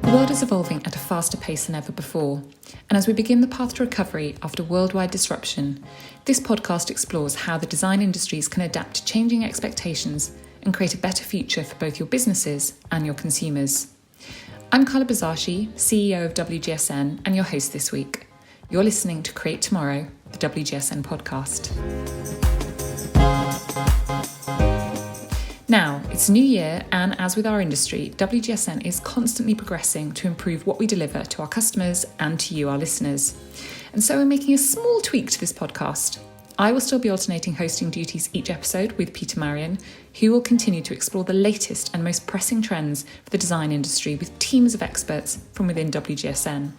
The world is evolving at a faster pace than ever before, and as we begin the path to recovery after worldwide disruption, this podcast explores how the design industries can adapt to changing expectations and create a better future for both your businesses and your consumers. I'm Carla Bazashi, CEO of WGSN and your host this week. You're listening to Create Tomorrow, the WGSN podcast. Now, it's a new year, and as with our industry, WGSN is constantly progressing to improve what we deliver to our customers and to you, our listeners. And so we're making a small tweak to this podcast. I will still be alternating hosting duties each episode with Peter Marion, who will continue to explore the latest and most pressing trends for the design industry with teams of experts from within WGSN.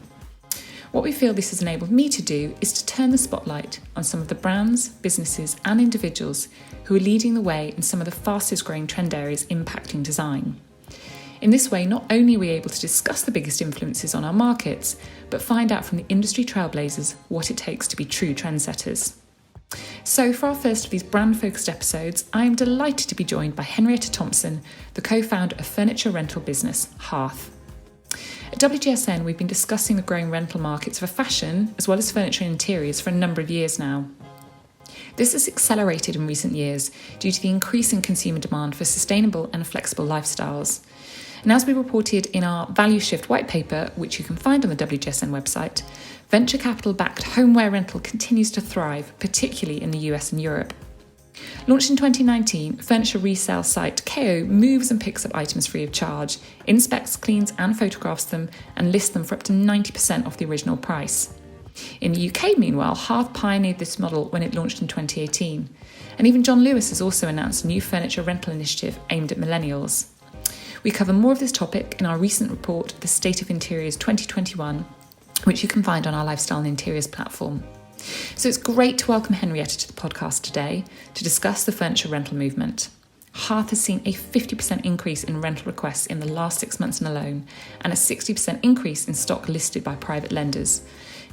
What we feel this has enabled me to do is to turn the spotlight on some of the brands, businesses and individuals who are leading the way in some of the fastest growing trend areas impacting design. In this way, not only are we able to discuss the biggest influences on our markets, but find out from the industry trailblazers what it takes to be true trendsetters. So for our first of these brand-focused episodes, I am delighted to be joined by Henrietta Thompson, the co-founder of furniture rental business Harth. At WGSN, we've been discussing the growing rental markets for fashion as well as furniture and interiors for a number of years now. This has accelerated in recent years due to the increasing consumer demand for sustainable and flexible lifestyles. And as we reported in our Value Shift white paper, which you can find on the WGSN website, venture capital-backed homeware rental continues to thrive, particularly in the US and Europe. Launched in 2019, furniture resale site KO moves and picks up items free of charge, inspects, cleans and photographs them, and lists them for up to 90% off the original price. In the UK, meanwhile, Harth pioneered this model when it launched in 2018. And even John Lewis has also announced a new furniture rental initiative aimed at millennials. We cover more of this topic in our recent report, The State of Interiors 2021, which you can find on our Lifestyle and Interiors platform. So it's great to welcome Henrietta to the podcast today to discuss the furniture rental movement. Harth has seen a 50% increase in rental requests in the last 6 months alone, and a 60% increase in stock listed by private lenders.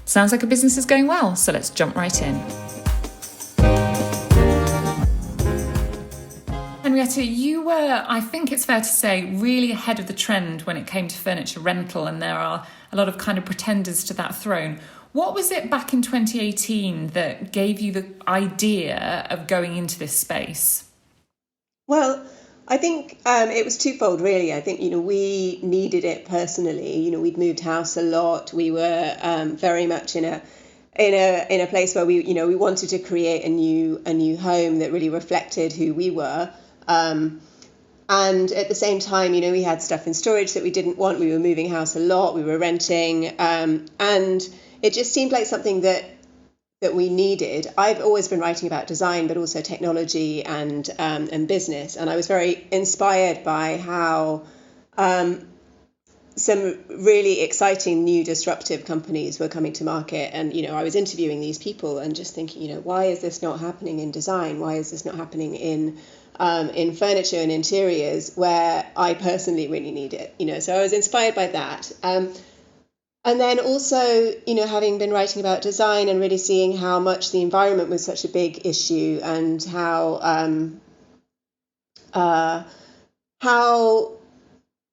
Sounds like a business is going well, so let's jump right in. Henrietta, you were, I think it's fair to say, really ahead of the trend when it came to furniture rental, and there are a lot of kind of pretenders to that throne. What was it back in 2018 that gave you the idea of going into this space? Well, I think it was twofold, really. I think, we needed it personally. We'd moved house a lot. We were very much in a place where we wanted to create a new home that really reflected who we were. And at the same time, we had stuff in storage that we didn't want. We were moving house a lot. We were renting, and it just seemed like something that we needed. I've always been writing about design, but also technology and business. And I was very inspired by how some really exciting new disruptive companies were coming to market. And, I was interviewing these people and just thinking, why is this not happening in design? Why is this not happening in furniture and interiors where I personally really need it? So I was inspired by that. And then also, having been writing about design and really seeing how much the environment was such a big issue, and how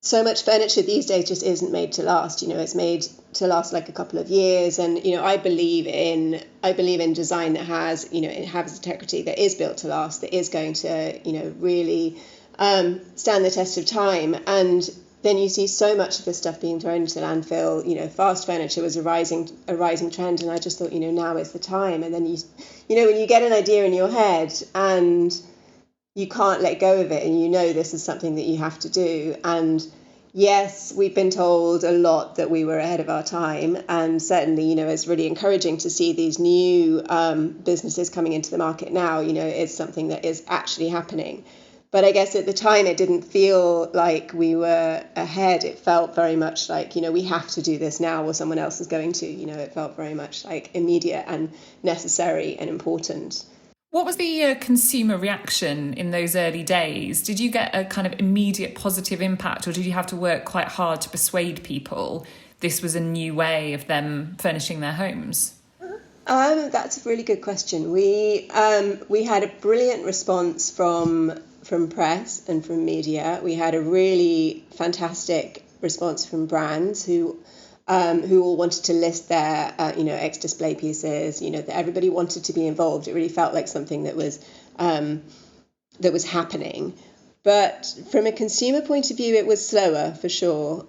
so much furniture these days just isn't made to last. It's made to last like a couple of years. And, I believe in design that has, it has integrity, that is built to last, that is going to, really stand the test of time. And then you see so much of this stuff being thrown into the landfill. Fast furniture was a rising trend, and I just thought, now is the time. And then when you get an idea in your head and you can't let go of it, and this is something that you have to do. And yes, we've been told a lot that we were ahead of our time, and certainly, it's really encouraging to see these new businesses coming into the market now. It's something that is actually happening. But I guess at the time, it didn't feel like we were ahead. It felt very much like, we have to do this now or someone else is going to. It felt very much like immediate and necessary and important. What was the consumer reaction in those early days? Did you get a kind of immediate positive impact, or did you have to work quite hard to persuade people this was a new way of them furnishing their homes? That's a really good question. We had a brilliant response from press and from media. We had a really fantastic response from brands who all wanted to list their ex display pieces. That everybody wanted to be involved. It really felt like something that was happening. But from a consumer point of view, it was slower for sure.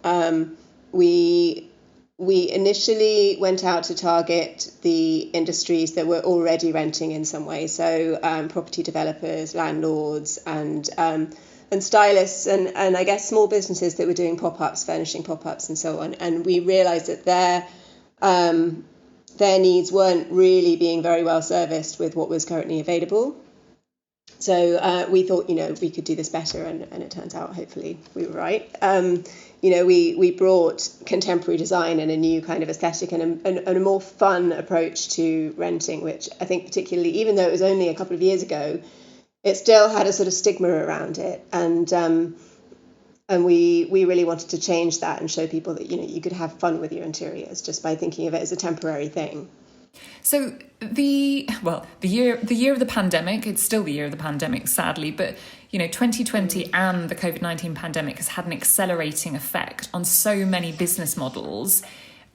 We initially went out to target the industries that were already renting in some way, so property developers, landlords, and stylists, and I guess small businesses that were doing pop-ups, furnishing pop-ups, and so on. And we realised that their needs weren't really being very well serviced with what was currently available. So we thought, we could do this better, and it turns out, hopefully, we were right. We brought contemporary design and a new kind of aesthetic and a more fun approach to renting, which I think particularly, even though it was only a couple of years ago, it still had a sort of stigma around it. And we really wanted to change that and show people that, you could have fun with your interiors just by thinking of it as a temporary thing. So the year of the pandemic, it's still the year of the pandemic, sadly, but 2020 and the COVID-19 pandemic has had an accelerating effect on so many business models.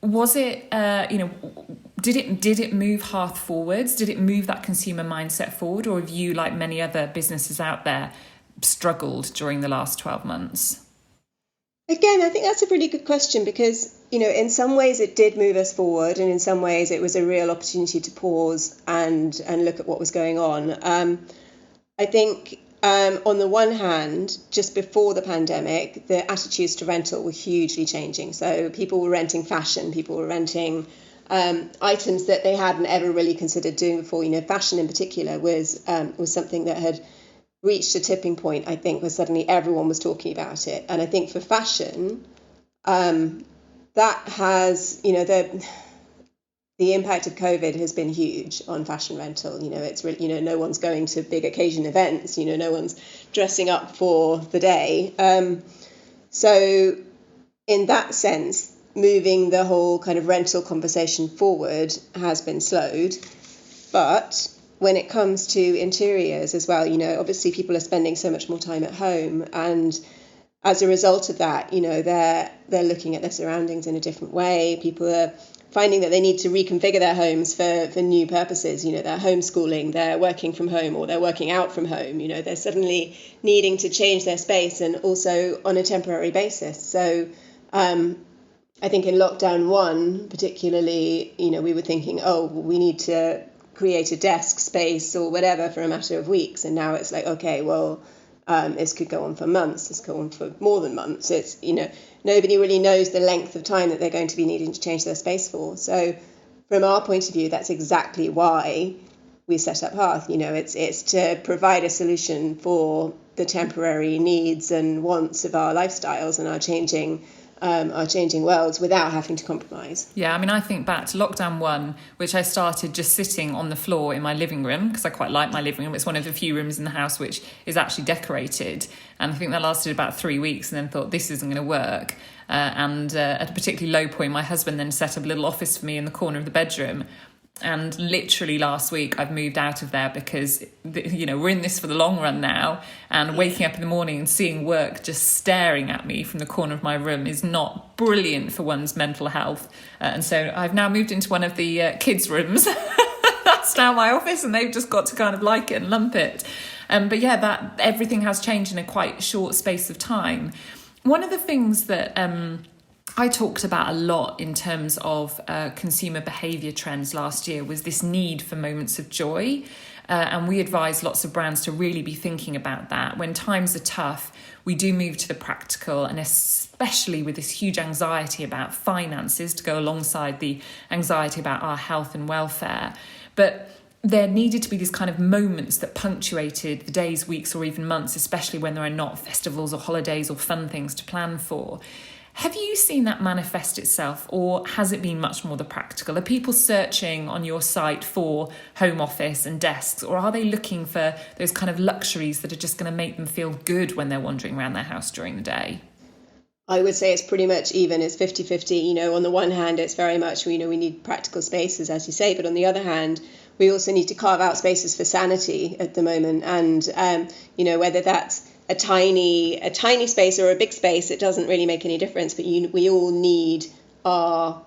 Was it, did it move Harth forwards? Did it move that consumer mindset forward, or have you, like many other businesses out there, struggled during the last 12 months? Again, I think that's a really good question because, in some ways it did move us forward, and in some ways it was a real opportunity to pause and look at what was going on. I think on the one hand, just before the pandemic, the attitudes to rental were hugely changing. So people were renting fashion, people were renting items that they hadn't ever really considered doing before. Fashion in particular was something that had reached a tipping point, I think, where suddenly everyone was talking about it. And I think for fashion, that has, the impact of COVID has been huge on fashion rental. It's really, no one's going to big occasion events, no one's dressing up for the day. So in that sense, moving the whole kind of rental conversation forward has been slowed. But when it comes to interiors as well, obviously people are spending so much more time at home, and as a result of that, they're looking at their surroundings in a different way. People are finding that they need to reconfigure their homes for new purposes. They're homeschooling, they're working from home, or they're working out from home. They're suddenly needing to change their space, and also on a temporary basis. So I think in lockdown 1 particularly, we were thinking, we need to create a desk space or whatever for a matter of weeks, and now it's like, okay, well, this could go on for months, this could go on for more than months. It's nobody really knows the length of time that they're going to be needing to change their space for. So from our point of view, that's exactly why we set up Harth. It's to provide a solution for the temporary needs and wants of our lifestyles and our changing worlds without having to compromise. Yeah, I think back to lockdown 1, which I started just sitting on the floor in my living room, because I quite like my living room. It's one of the few rooms in the house which is actually decorated. And I think that lasted about 3 weeks, and then thought, this isn't going to work. And at a particularly low point, my husband then set up a little office for me in the corner of the bedroom. And literally last week I've moved out of there because, we're in this for the long run now, and waking up in the morning and seeing work just staring at me from the corner of my room is not brilliant for one's mental health. And so I've now moved into one of the kids' rooms. That's now my office, and they've just got to kind of like it and lump it. But yeah, that everything has changed in a quite short space of time. One of the things that I talked about a lot in terms of consumer behaviour trends last year was this need for moments of joy. And we advise lots of brands to really be thinking about that. When times are tough, we do move to the practical, and especially with this huge anxiety about finances to go alongside the anxiety about our health and welfare. But there needed to be these kind of moments that punctuated the days, weeks, or even months, especially when there are not festivals or holidays or fun things to plan for. Have you seen that manifest itself, or has it been much more the practical? Are people searching on your site for home office and desks, or are they looking for those kind of luxuries that are just going to make them feel good when they're wandering around their house during the day? I would say it's pretty much even. It's 50-50. On the one hand, it's very much, we need practical spaces, as you say, but on the other hand, we also need to carve out spaces for sanity at the moment. And, whether that's a tiny space or a big space, it doesn't really make any difference. But we all need our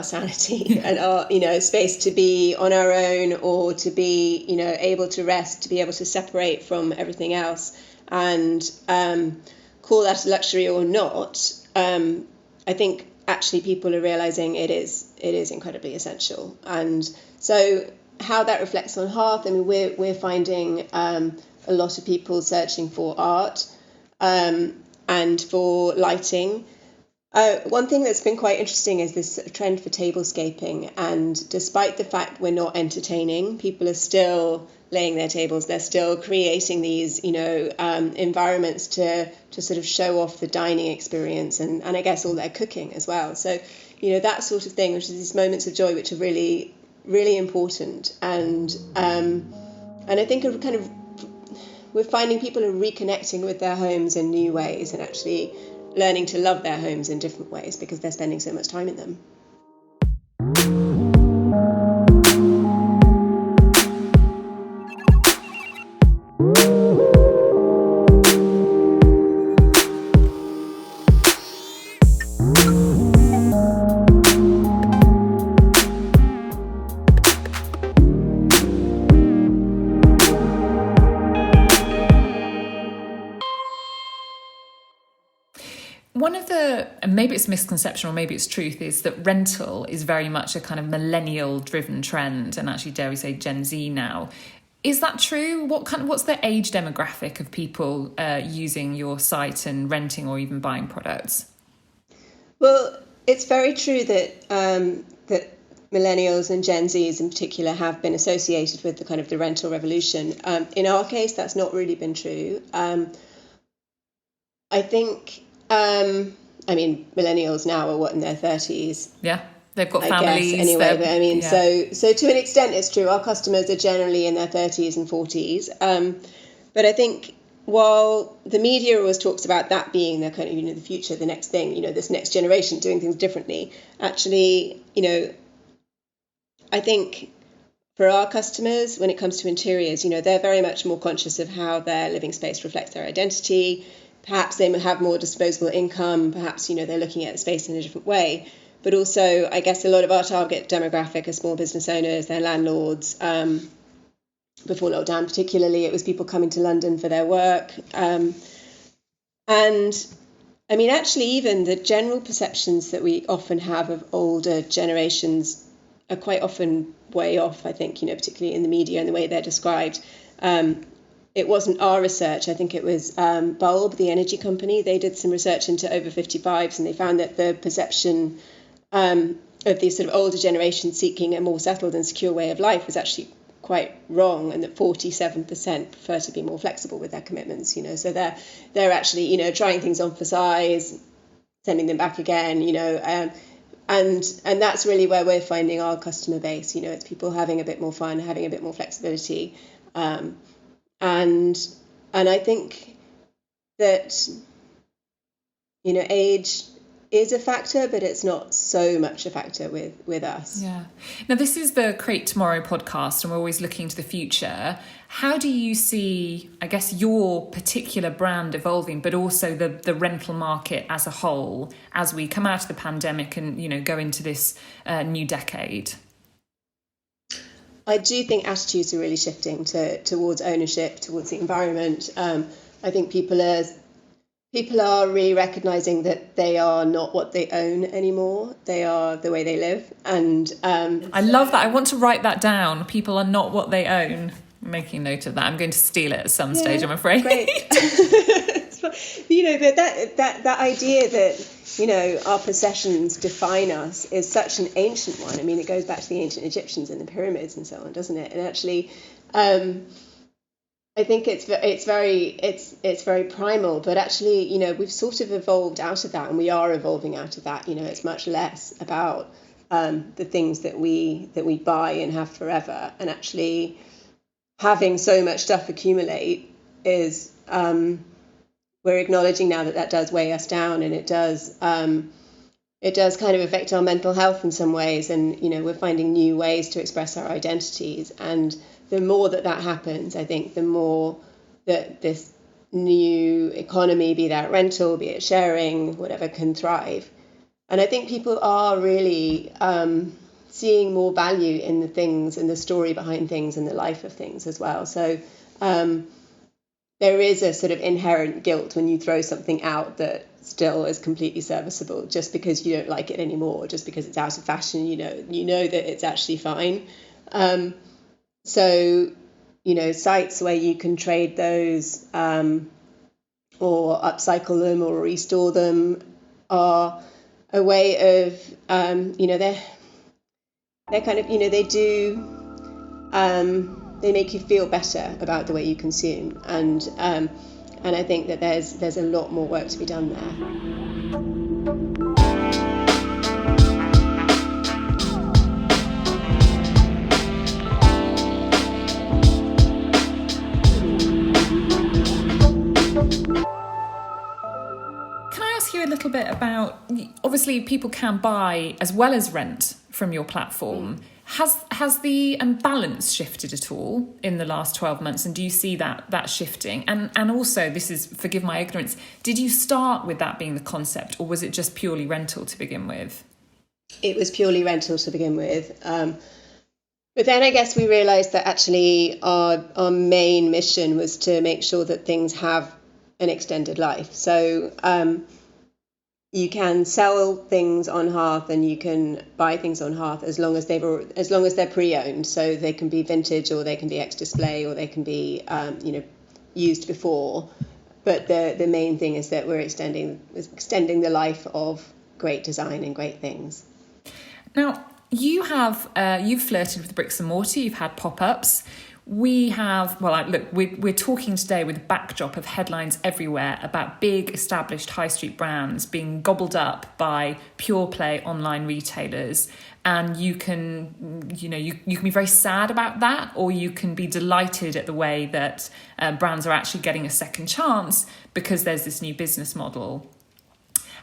sanity and our space to be on our own, or to be able to rest, to be able to separate from everything else, and call that a luxury or not. I think actually people are realizing it is incredibly essential. And so how that reflects on Harth, I mean, we're finding a lot of people searching for art and for lighting. One thing that's been quite interesting is this trend for tablescaping, and despite the fact we're not entertaining, people are still laying their tables. They're still creating these, environments to sort of show off the dining experience, and I guess all their cooking as well. So, that sort of thing, which is these moments of joy, which are really, really important. And I think we're finding people are reconnecting with their homes in new ways, and actually learning to love their homes in different ways because they're spending so much time in them. One of the, and maybe it's misconception or maybe it's truth, is that rental is very much a kind of millennial driven trend, and actually dare we say Gen Z now. Is that true? What's the age demographic of people using your site and renting or even buying products? Well, it's very true that that millennials and Gen Zs in particular have been associated with the kind of the rental revolution. In our case, that's not really been true. I think. Millennials now are in their 30s. Yeah, they've got families. I guess, anyway, but so to an extent it's true. Our customers are generally in their 30s and 40s. But I think while the media always talks about that being the kind of, the future, the next thing, this next generation doing things differently, actually, I think for our customers, when it comes to interiors, they're very much more conscious of how their living space reflects their identity. Perhaps they have more disposable income. Perhaps, they're looking at the space in a different way. But also, I guess a lot of our target demographic are small business owners, they're landlords. Before lockdown, particularly, it was people coming to London for their work. And I mean, actually, even the general perceptions that we often have of older generations are quite often way off, I think, particularly in the media and the way they're described. It wasn't our research. I think it was Bulb, the energy company. They did some research into over 55s, and they found that the perception of these sort of older generations seeking a more settled and secure way of life was actually quite wrong, and that 47% prefer to be more flexible with their commitments. So they're actually trying things on for size, sending them back again. And that's really where we're finding our customer base. It's people having a bit more fun, having a bit more flexibility. And I think that, age is a factor, but it's not so much a factor with us. Yeah. Now, this is the Create Tomorrow podcast, and we're always looking to the future. How do you see, I guess, your particular brand evolving, but also the rental market as a whole, as we come out of the pandemic and, go into this new decade? I do think attitudes are really shifting towards ownership, towards the environment. I think people are really recognizing that they are not what they own anymore. They are the way they live. And I love that. I want to write that down. People are not what they own. I'm making note of that. I'm going to steal it at some stage, I'm afraid. Great. That idea that our possessions define us is such an ancient one. I mean, it goes back to the ancient Egyptians and the pyramids and so on, doesn't it? And actually, I think it's very primal. But actually, we've sort of evolved out of that, and we are evolving out of that. It's much less about the things that we buy and have forever, and actually having so much stuff accumulate is. We're acknowledging now that does weigh us down, and it does kind of affect our mental health in some ways. And we're finding new ways to express our identities. And the more that happens, I think the more that this new economy, be that rental, be it sharing, whatever, can thrive. And I think people are really seeing more value in the things and the story behind things and the life of things as well. So there is a sort of inherent guilt when you throw something out that still is completely serviceable, just because you don't like it anymore, just because it's out of fashion. You know that it's actually fine. So sites where you can trade those or upcycle them or restore them are a way of they're kind of they make you feel better about the way you consume, and I think that there's a lot more work to be done there. A little bit about, obviously people can buy as well as rent from your platform. Has the balance shifted at all in the last 12 months, and do you see that shifting? And also, this is, forgive my ignorance, did you start with that being the concept, or was it just purely rental to begin with? It was purely rental to begin with, but then I guess we realised that actually our main mission was to make sure that things have an extended life. So you can sell things on Harth and you can buy things on Harth as long as they're pre-owned. So they can be vintage, or they can be ex-display, or they can be used before. But the main thing is that we're extending the life of great design and great things. Now, you've flirted with bricks and mortar. You've had pop-ups. We have, we're talking today with a backdrop of headlines everywhere about big established high street brands being gobbled up by pure play online retailers. And you can be very sad about that, or you can be delighted at the way that brands are actually getting a second chance because there's this new business model.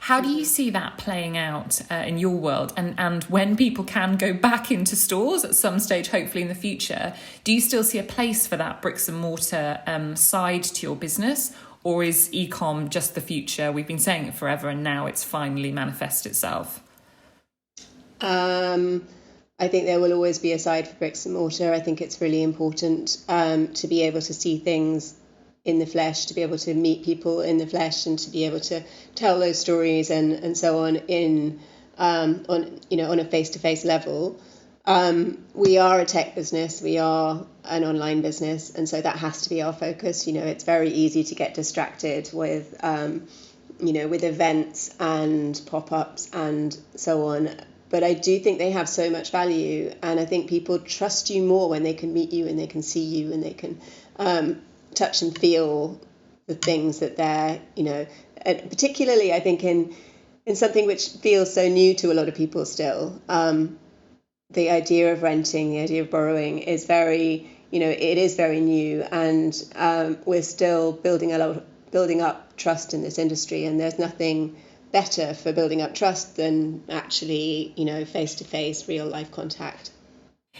How do you see that playing out in your world? And when people can go back into stores at some stage, hopefully in the future, do you still see a place for that bricks and mortar side to your business? Or is e-com just the future? We've been saying it forever and now it's finally manifested itself. I think there will always be a side for bricks and mortar. I think it's really important to be able to see things in the flesh, to be able to meet people in the flesh, and to be able to tell those stories and so on on a face-to-face level. We are a tech business, we are an online business, and so that has to be our focus. It's very easy to get distracted with with events and pop-ups and so on. But I do think they have so much value, and I think people trust you more when they can meet you and they can see you and they can touch and feel the things that they're, particularly I think in something which feels so new to a lot of people still. The idea of renting, the idea of borrowing is very, it is very new, and we're still building up trust in this industry, and there's nothing better for building up trust than actually, face-to-face, real-life contact.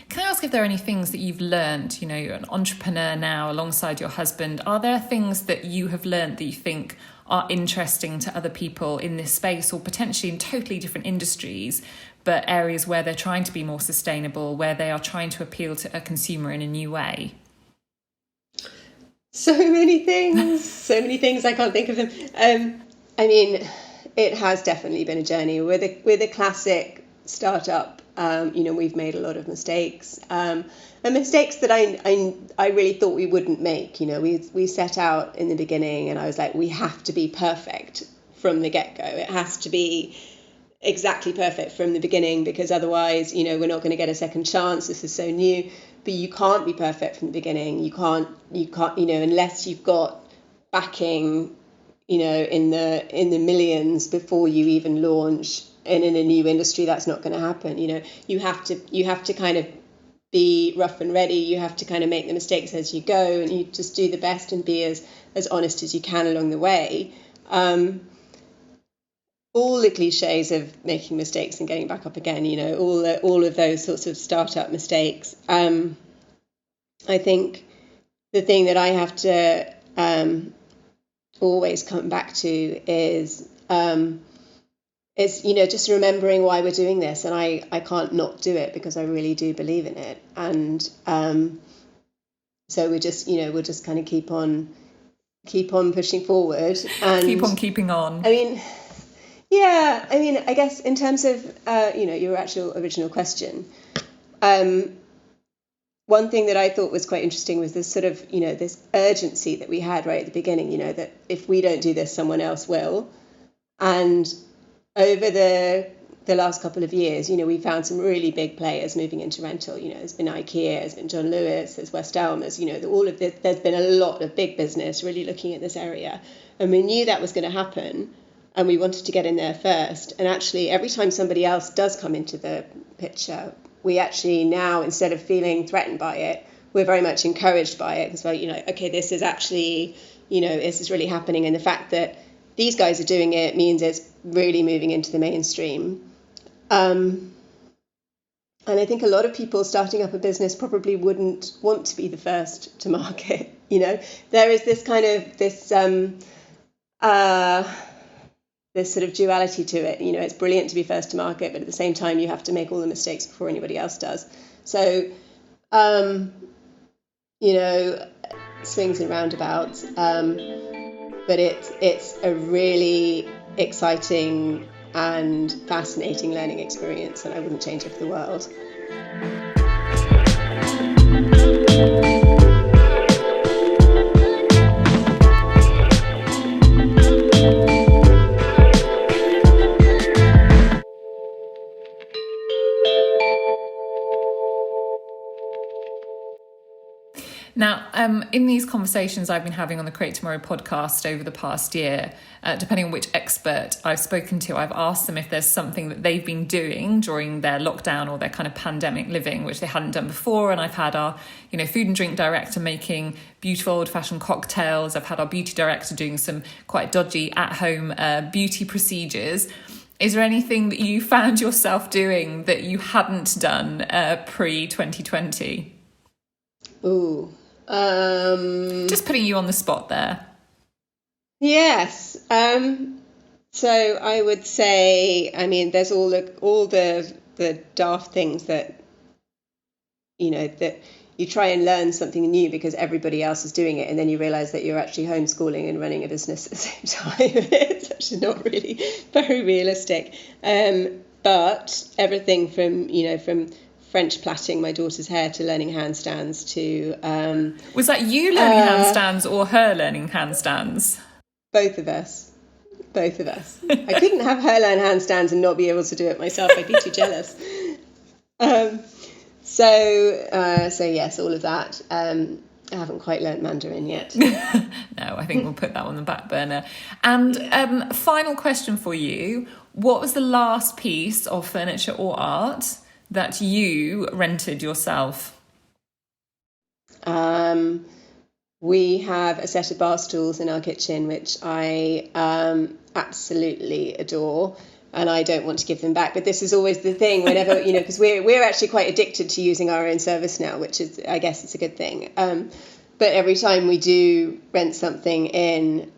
Can I ask if there are any things that you've learned? You're an entrepreneur now alongside your husband. Are there things that you have learned that you think are interesting to other people in this space, or potentially in totally different industries, but areas where they're trying to be more sustainable, where they are trying to appeal to a consumer in a new way? So many things. I can't think of them. It has definitely been a journey. With a classic startup. We've made a lot of mistakes, and mistakes that I really thought we wouldn't make. We set out in the beginning, and I was like, we have to be perfect from the get-go. It has to be exactly perfect from the beginning, because otherwise, we're not going to get a second chance. This is so new. But you can't be perfect from the beginning. You can't, unless you've got backing, in the millions before you even launch. And in a new industry, that's not going to happen. You have to kind of be rough and ready. You have to kind of make the mistakes as you go, and you just do the best and be as honest as you can along the way. All the cliches of making mistakes and getting back up again, all of those sorts of startup mistakes. I think the thing that I have to always come back to is just remembering why we're doing this, and I can't not do it because I really do believe in it, and so we'll just kind of keep on pushing forward and keep on keeping on. I guess in terms of your actual original question, one thing that I thought was quite interesting was this sort of this urgency that we had right at the beginning, that if we don't do this, someone else will. And over the last couple of years, we found some really big players moving into rental. There's been IKEA, there's been John Lewis, there's West Elm, there's all of this. There's been a lot of big business really looking at this area, and we knew that was going to happen, and we wanted to get in there first. And actually, every time somebody else does come into the picture, we actually now, instead of feeling threatened by it, we're very much encouraged by it, because okay, this is actually, this is really happening, and the fact that these guys are doing it means it's really moving into the mainstream. And I think a lot of people starting up a business probably wouldn't want to be the first to market. There is this kind of this sort of duality to it. It's brilliant to be first to market, but at the same time, you have to make all the mistakes before anybody else does. So, swings and roundabouts. But it's a really exciting and fascinating learning experience, and I wouldn't change it for the world. Now, in these conversations I've been having on the Create Tomorrow podcast over the past year, depending on which expert I've spoken to, I've asked them if there's something that they've been doing during their lockdown or their kind of pandemic living, which they hadn't done before. And I've had our, food and drink director making beautiful old-fashioned cocktails. I've had our beauty director doing some quite dodgy at-home beauty procedures. Is there anything that you found yourself doing that you hadn't done pre-2020? Ooh. Just putting you on the spot there. Yes. So I would say, there's all the daft things that that you try and learn something new because everybody else is doing it, and then you realize that you're actually homeschooling and running a business at the same time. It's actually not really very realistic. But everything from French plaiting my daughter's hair to learning handstands to... Was that you learning handstands or her learning handstands? Both of us. I couldn't have her learn handstands and not be able to do it myself. I'd be too jealous. So yes, all of that. I haven't quite learnt Mandarin yet. No, I think we'll put that on the back burner. And final question for you. What was the last piece of furniture or art that you rented yourself? We have a set of bar stools in our kitchen, which I absolutely adore, and I don't want to give them back. But this is always the thing whenever, because we're actually quite addicted to using our own service now, which is, I guess it's a good thing. But every time we do rent something in,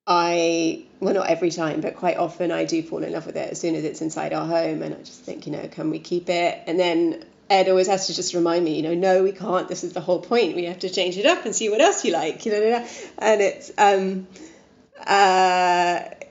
not every time, but quite often I do fall in love with it as soon as it's inside our home, and I just think, can we keep it? And then Ed always has to just remind me, no, we can't. This is the whole point. We have to change it up and see what else you like, and it's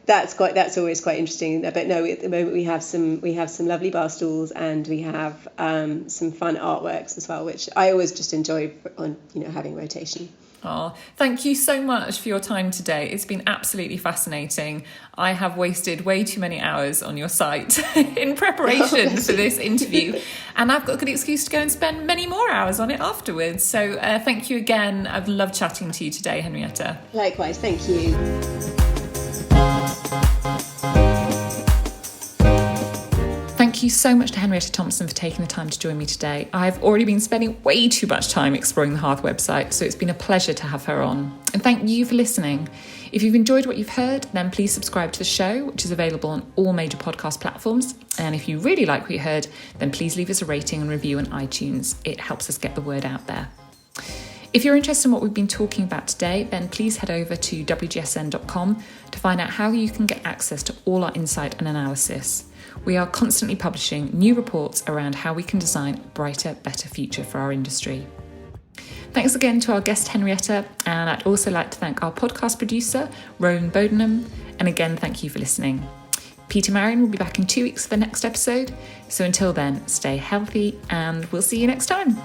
that's always quite interesting. But no, at the moment we have some lovely bar stools, and we have some fun artworks as well, which I always just enjoy on having rotation. Oh, thank you so much for your time today. It's been absolutely fascinating. I have wasted way too many hours on your site in preparation for this interview, and I've got a good excuse to go and spend many more hours on it afterwards. So thank you again. I've loved chatting to you today, Henrietta. Likewise, thank you. Thank you so much to Henrietta Thompson for taking the time to join me today. I've already been spending way too much time exploring the Harth website, so it's been a pleasure to have her on. And thank you for listening. If you've enjoyed what you've heard, then please subscribe to the show, which is available on all major podcast platforms. And if you really like what you heard, then please leave us a rating and review on iTunes. It helps us get the word out there. If you're interested in what we've been talking about today, then please head over to WGSN.com to find out how you can get access to all our insight and analysis. We are constantly publishing new reports around how we can design a brighter, better future for our industry. Thanks again to our guest Henrietta, and I'd also like to thank our podcast producer, Rowan Bodenham, and again, thank you for listening. Peter Marion will be back in 2 weeks for the next episode, so until then, stay healthy and we'll see you next time.